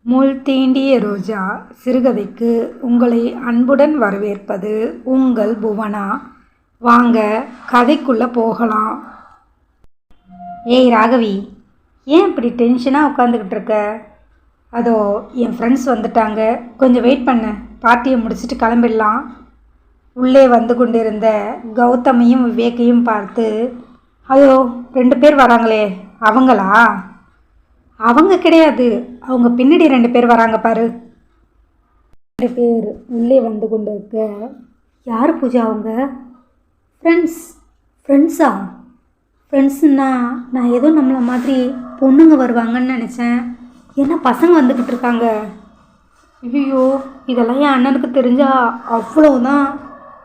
முள் தீண்டிய ரோஜா சிறுகதைக்கு உங்களை அன்புடன் வரவேற்பது உங்கள் புவனா. வாங்க கதைக்குள்ளே போகலாம். ஏய் ராகவி, ஏன் இப்படி டென்ஷனாக உட்காந்துக்கிட்டு இருக்க? அதோ என் ஃப்ரெண்ட்ஸ் வந்துட்டாங்க, கொஞ்சம் வெயிட் பண்ணு, பார்ட்டியை முடிச்சுட்டு கிளம்பிடலாம். உள்ளே வந்து கொண்டிருந்த கௌதமையும் விவேக்கையும் பார்த்து, அதோ 2 பேர் வராங்களே, அவங்களா? அவங்க கிடையாது, அவங்க பின்னாடி 2 பேர் வராங்க பாரு. 2 பேர் உள்ளே வந்து கொண்டு இருக்க. யார் பூஜா அவங்க? ஃப்ரெண்ட்ஸா? ஃப்ரெண்ட்ஸுன்னா நான் ஏதோ நம்மளை மாதிரி பொண்ணுங்க வருவாங்கன்னு நினச்சேன். என்ன பசங்க வந்துக்கிட்டு இருக்காங்க? ஐயோ, இதெல்லாம் என் அண்ணனுக்கு தெரிஞ்சா அவ்வளோதான்,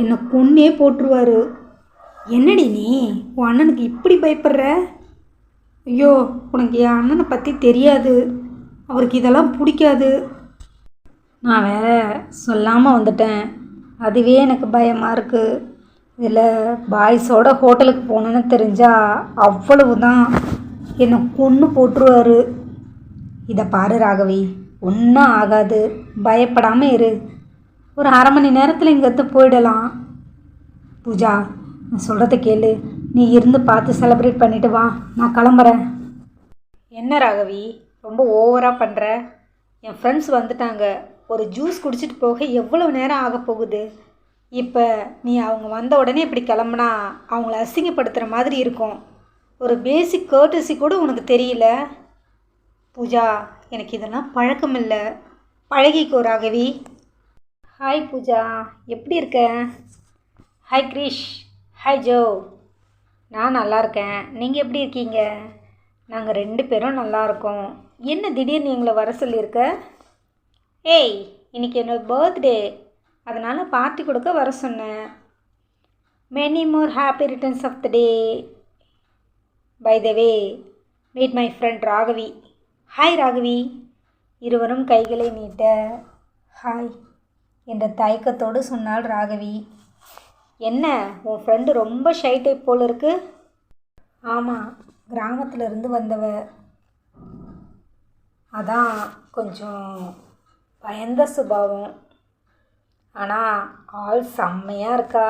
என்னை கொன்னே போட்டுருவார். என்னடி நீ உன் அண்ணனுக்கு இப்படி பயப்படுற? ஐயோ, உனக்கு என் அண்ணனை பற்றி தெரியாது, அவருக்கு இதெல்லாம் பிடிக்காது. நான் வேற சொல்லாமல் வந்துட்டேன், அதுவே எனக்கு பயமாக இருக்குது. இதில் பாய்ஸோட ஹோட்டலுக்கு போகணுன்னு தெரிஞ்சால் அவ்வளவுதான், என்னை கொன்று போட்டுருவார். இதை பாரு ராகவி, ஒன்றும் ஆகாது, பயப்படாமல் இரு. ஒரு 1/2 மணி நேரத்தில் இங்கேருந்து போயிடலாம். பூஜா, நான் சொல்கிறத கேளு, நீ இருந்து பார்த்து செலிப்ரேட் பண்ணிவிட்டு வா, நான் கிளம்புறேன். என்ன ராகவி, ரொம்ப ஓவராக பண்ணுற? என் ஃப்ரெண்ட்ஸ் வந்துட்டாங்க, ஒரு ஜூஸ் குடிச்சிட்டு போக எவ்வளோ நேரம் ஆக போகுது? இப்போ நீ அவங்க வந்த உடனே இப்படி கிளம்புனா அவங்கள அசிங்கப்படுத்துகிற மாதிரி இருக்கும். ஒரு பேசிக் கர்ட்டசி கூட உனக்கு தெரியல. பூஜா, எனக்கு இதெல்லாம் பழக்கம் இல்லை, பழகிக்கோ ராகவி. ஹாய் பூஜா, எப்படி இருக்க? ஹாய் கிரிஷ். Hi Joe. நான் நல்லா இருக்கேன், நீங்கள் எப்படி இருக்கீங்க? நாங்கள் 2 பேரும் நல்லா இருக்கோம். என்ன திடீர்னு எங்களை வர சொல்லியிருக்க? ஏய், இன்றைக்கி என்னோடய பர்த்டே, அதனால் பார்ட்டி கொடுக்க வர சொன்னேன். Many more happy returns of the day. By the way, meet my friend Raghavi. Hi Raghavi. இருவரும் கைகளை நீட்ட ஹாய் என்ற தயக்கத்தோடு சொன்னாள் ராகவி. என்ன, உன் ஃப்ரெண்டு ரொம்ப ஷை டைப் போல் இருக்கு? ஆமாம், கிராமத்திலிருந்து வந்தவ, அதான் கொஞ்சம் பயந்த சுபாவம். ஆனால் ஆள் செம்மையாக இருக்கா.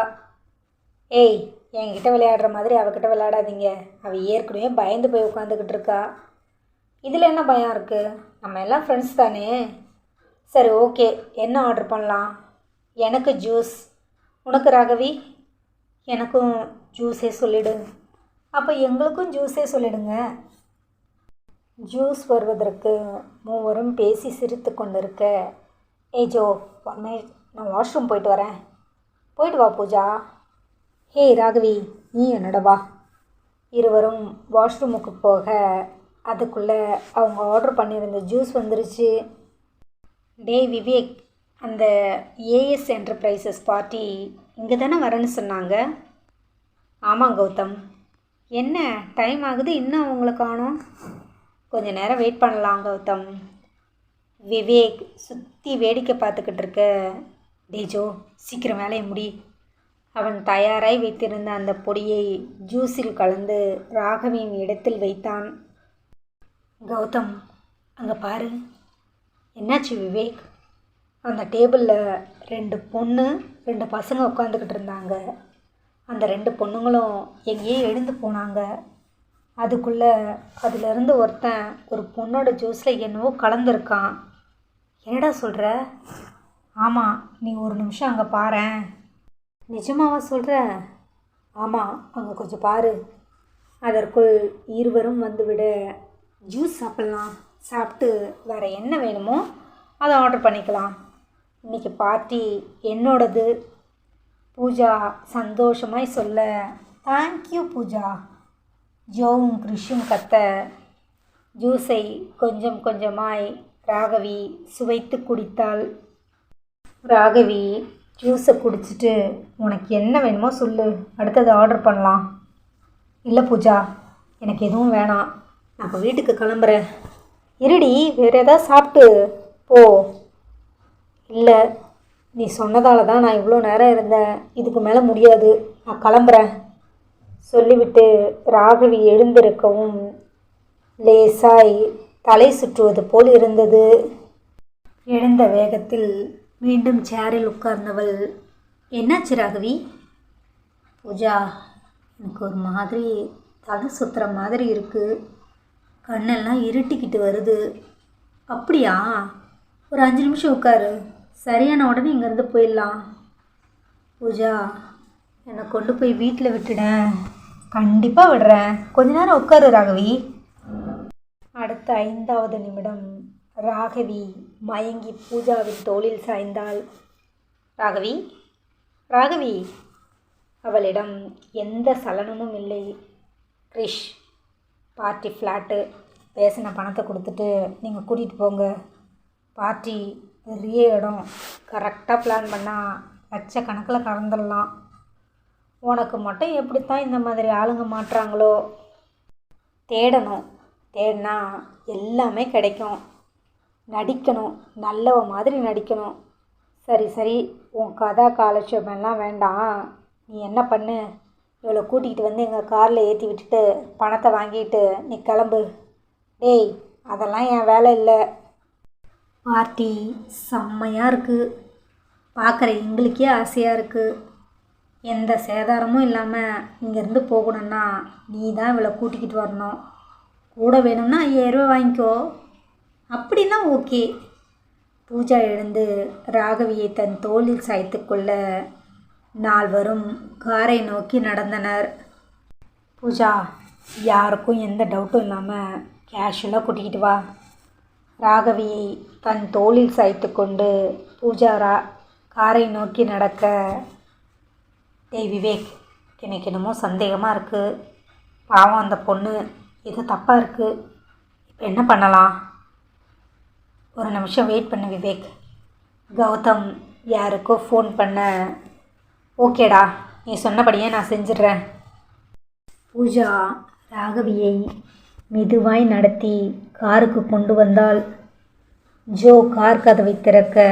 ஏய், என்கிட்ட விளையாடுற மாதிரி அவகிட்ட விளையாடாதீங்க, அவள் ஏற்கனவே பயந்து போய் உட்காந்துக்கிட்டு இருக்கா. இதில் என்ன பயம் இருக்குது? நம்ம எல்லாம் ஃப்ரெண்ட்ஸ் தானே. சரி ஓகே, என்ன ஆர்டர் பண்ணலாம்? எனக்கு ஜூஸ். உனக்கு ராகவி? எனக்கும் ஜூஸே சொல்லிவிடு. அப்போ எங்களுக்கும் ஜூஸே சொல்லிடுங்க. ஜூஸ் வருவதற்கு மூவரும் பேசி சிரித்து கொண்டிருக்க, ஏய் ஜோ, 1 minute, நான் வாஷ்ரூம் போயிட்டு வரேன். போயிட்டு வா பூஜா. ஹே ராகவி, நீ என்னோட வா. இருவரும் வாஷ்ரூமுக்கு போக அதுக்குள்ளே அவங்க ஆர்டர் பண்ணியிருந்த ஜூஸ் வந்துருச்சு. டேய் விவேக், அந்த ஏஎஸ் என்டர்பிரைசஸ் பார்ட்டி இங்கே தானே வரேன்னு சொன்னாங்க? ஆமாம் கௌதம். என்ன டைம் ஆகுது, இன்னும் அவங்கள காணோம்? கொஞ்சம் நேரம் வெயிட் பண்ணலாம் கௌதம். விவேக் சுற்றி வேடிக்கை பார்த்துக்கிட்டு இருக்க. டேஜோ, சீக்கிரம் வேலையை முடி. அவன் தயாராய் வைத்திருந்த அந்த பொடியை ஜூஸில் கலந்து ராகவியின் இடத்தில் வைத்தான். கௌதம், அங்கே பாரு. என்னாச்சு விவேக்? அந்த டேபிளில் 2 பொண்ணு 2 பசங்க உட்காந்துக்கிட்டு இருந்தாங்க. அந்த 2 பொண்ணுங்களும் எங்கேயே எழுந்து போனாங்க. அதுக்குள்ளே அதிலிருந்து ஒருத்தன் ஒரு பொண்ணோட ஜூஸில் என்னவோ கலந்துருக்கான். என்னடா சொல்கிற? ஆமாம், நீ ஒரு நிமிஷம் அங்கே பாரேன். நிஜமாவா சொல்கிற? ஆமாம், அங்கே கொஞ்சம் பாரு. அதற்குள் இருவரும் வந்துவிட, ஜூஸ் சாப்பிட்லாம், சாப்பிட்டு வேறு என்ன வேணுமோ அதை ஆர்டர் பண்ணிக்கலாம். இன்றைக்கி பார்ட்டி என்னோடது. பூஜா சந்தோஷமாய் சொல்ல, தேங்க்யூ பூஜா. ஜோவும் கிறிஷும் கத்த, ஜூஸை கொஞ்சம் கொஞ்சமாய் ராகவி சுவைத்து குடித்தாள். ராகவி ஜூஸை குடிச்சிட்டு, உனக்கு என்ன வேணுமோ சொல்லு, அடுத்தது ஆர்டர் பண்ணலாம். இல்லை பூஜா, எனக்கு எதுவும் வேணாம், நான் இப்போ வீட்டுக்கு கிளம்புறேன். இருடி, வேறு எதாவது சாப்பிட்டு போ. இல்லை, நீ சொன்னதால தான் நான் இவ்வளோ நேரம் இருந்தேன், இதுக்கு மேலே முடியாது, நான் கிளம்புறேன் சொல்லிவிட்டு ராகவி எழுந்திருக்கவும் லேசாய் தலை சுற்றுவது போல் இருந்தது. எழுந்த வேகத்தில் மீண்டும் சேரில் உட்கார்ந்தவள், என்னாச்சு ராகவி? பூஜா, எனக்கு ஒரு மாதிரி தலை சுற்றுற மாதிரி இருக்குது. கண்ணெல்லாம் இருட்டிக்கிட்டு வருது. அப்படியா? ஒரு 5 நிமிஷம் உட்காரு, சரியான உடனே இங்கேருந்து போயிடலாம். பூஜா, என்னை கொண்டு போய் வீட்டில் விட்டுடேன். கண்டிப்பாக விடுறேன், கொஞ்ச நேரம் உட்காரு ராகவி. அடுத்த 5வது நிமிடம் ராகவி மயங்கி பூஜாவின் தோளில் சாய்ந்தாள். ராகவி, ராகவி. அவளிடம் எந்த சலனமும் இல்லை. கிரிஷ், பார்ட்டி ஃப்ளாட்டு, பேசின பணத்தை கொடுத்துட்டு நீங்கள் கூட்டிகிட்டு போங்க. பார்ட்டி பெரிய இடம், கரெக்டாக பிளான் பண்ணால் லட்சக்கணக்கில் கறந்துடலாம். உனக்கு மட்டும் எப்படித்தான் இந்த மாதிரி ஆளுங்க மாட்டுறாங்களோ. தேடணும், தேடினா எல்லாமே கிடைக்கும். நடிக்கணும், நல்லவ மாதிரி நடிக்கணும். சரி சரி, உன் கதா காலட்சேபம்லாம் வேண்டாம். நீ என்ன பண்ணு, இவளை கூட்டிகிட்டு வந்து எங்கள் காரில் ஏற்றி விட்டுட்டு பணத்தை வாங்கிட்டு நீ கிளம்பு. டேய், அதெல்லாம் என் வேலை இல்லை. பார்ட்டி செம்மையாக இருக்குது, பார்க்குற எங்களுக்கே ஆசையாக இருக்குது. எந்த சேதாரமும் இல்லாமல் இங்கேருந்து போகணுன்னா நீ தான் இவளை கூட்டிக்கிட்டு வரணும். கூட வேணும்னா 5000 ரூபா வாங்கிக்கோ. அப்படின்னா ஓகே. பூஜா எழுந்து ராகவியை தன் தோளில் சாய்த்து கொள்ள நால்வரும் காரை நோக்கி நடந்தனர். பூஜா, யாருக்கும் எந்த டவுட்டும் இல்லாமல் கேஷுவலாக கூட்டிக்கிட்டு வா. ராகவியை தன் தோளில் சாய்த்து கொண்டு பூஜா காரை நோக்கி நடக்க, டேய் விவேக், எனக்கு என்னமோ சந்தேகமாக இருக்குது. பாவம் அந்த பொண்ணு, இது தப்பாக இருக்குது. இப்போ என்ன பண்ணலாம்? ஒரு நிமிஷம் வெயிட் பண்ணு விவேக். கௌதம் யாருக்கோ ஃபோன் பண்ண. ஓகேடா, நீ சொன்னபடியே நான் செஞ்சிடுறேன். பூஜா ராகவியை மெதுவாய் நடத்தி காருக்கு கொண்டு வந்தாள். ஜோ கார் கதவை திறக்க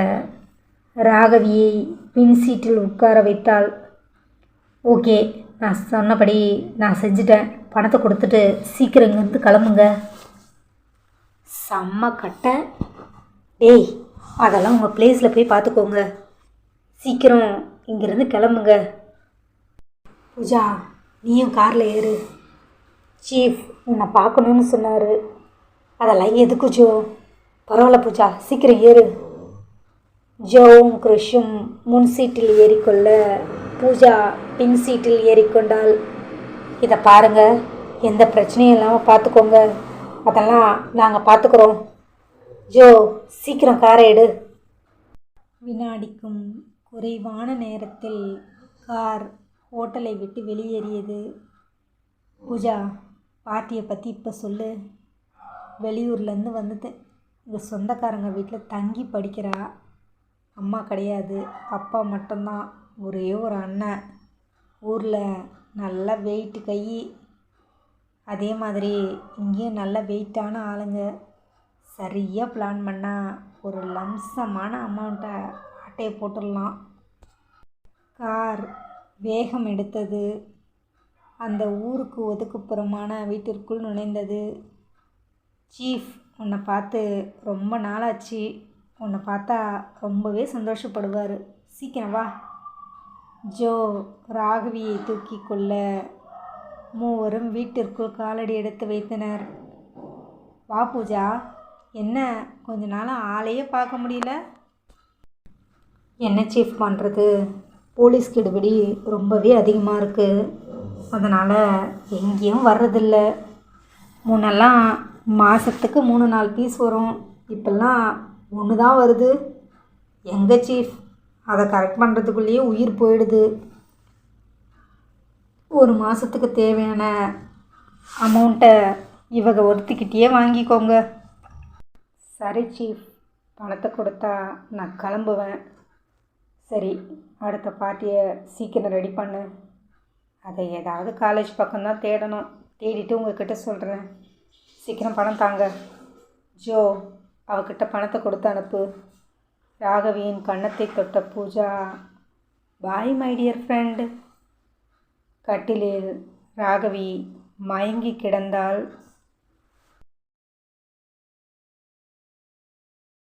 ராகவியை பின் சீட்டில் உட்கார வைத்தாள். ஓகே, நான் சொன்னபடி நான் செஞ்சுட்டேன். பணத்தை கொடுத்துட்டு சீக்கிரம் இங்கேருந்து கிளம்புங்க. செம்ம கட்டை. டேய், அதெல்லாம் உங்கள் பிளேஸில் போய் பார்த்துக்கோங்க. சீக்கிரம் இங்கேருந்து கிளம்புங்க. பூஜா, நீயும் காரில் ஏறு. சீஃப் உன்னை பார்க்கணுன்னு சொன்னார். அதெல்லாம் எதுக்கு ஜோ? பரவாயில்ல பூஜா, சீக்கிரம் ஏறு. ஜோவும் கிருஷும் முன் சீட்டில் ஏறிக்கொள்ள பூஜா பின் சீட்டில் ஏறிக்கொண்டாள். இதை பாருங்கள், எந்த பிரச்சனையும் இல்லாமல் பார்த்துக்கோங்க. அதெல்லாம் நாங்கள் பார்த்துக்குறோம். ஜோ, சீக்கிரம் காரை எடு. வினாடிக்கும் குறைவான நேரத்தில் கார் ஹோட்டலை விட்டு வெளியேறியது. பூஜா, பார்ட்டியை பற்றி இப்போ சொல்லு. வெளியூர்லேருந்து வந்தது. எங்கள் சொந்தக்காரங்க வீட்டில் தங்கி படிக்கிறா. அம்மா கிடையாது, அப்பா மட்டும்தான். ஒரே ஒரு அண்ணன். ஊரில் நல்ல வெயிட்டு கை. அதே மாதிரி இங்கேயும் நல்ல வெயிட்டான ஆளுங்க. சரியாக பிளான் பண்ணால் ஒரு லம்சமான அமௌண்ட்டை ஆட்டையை போட்டுடலாம். கார் வேகம் எடுத்தது. அந்த ஊருக்கு ஒதுக்குப்புறமான வீட்டிற்குள் நுழைந்தது. சீஃப் உன்னை பார்த்து ரொம்ப நாளாச்சு. உன்னை பார்த்தா ரொம்பவே சந்தோஷப்படுவார். சீக்கிரம் வா. ஜோ ராகவியை தூக்கி கொள்ள மூவரும் வீட்டிற்குள் காலடி எடுத்து வைத்தனர். வா பூஜா, என்ன கொஞ்ச நாளாக ஆளையே பார்க்க முடியல? என்ன சீஃப் பண்ணுறது, போலீஸ் கெடுபிடி ரொம்பவே அதிகமாக இருக்குது. அதனால் எங்கேயும் வர்றதில்ல. முன்னெல்லாம் மாதத்துக்கு 3-4 பீஸ் வரும். இப்போல்லாம் 1 தான் வருது. எங்கே சீஃப், அதை கரெக்ட் பண்ணுறதுக்குள்ளேயே உயிர் போயிடுது. ஒரு மாதத்துக்கு தேவையான அமௌண்ட்டை இவங்க ஒருத்திக்கிட்டே வாங்கிக்கோங்க. சரி சீஃப், பணத்தை கொடுத்தா நான் கிளம்புவேன். சரி, அடுத்த பார்ட்டியை சீக்கிரம் ரெடி பண்ணு. அதை ஏதாவது காலேஜ் பக்கம்தான் தேடணும். தேடிட்டு உங்ககிட்ட சொல்கிறேன். சீக்கிரம் பணம் தாங்க. ஜோ, அவகிட்ட பணத்தை கொடுத்து அனுப்பு. ராகவியின் கன்னத்தை தொட்ட Pooja, bye my dear friend. கட்டிலில் ராகவி மயங்கி கிடந்தாள்.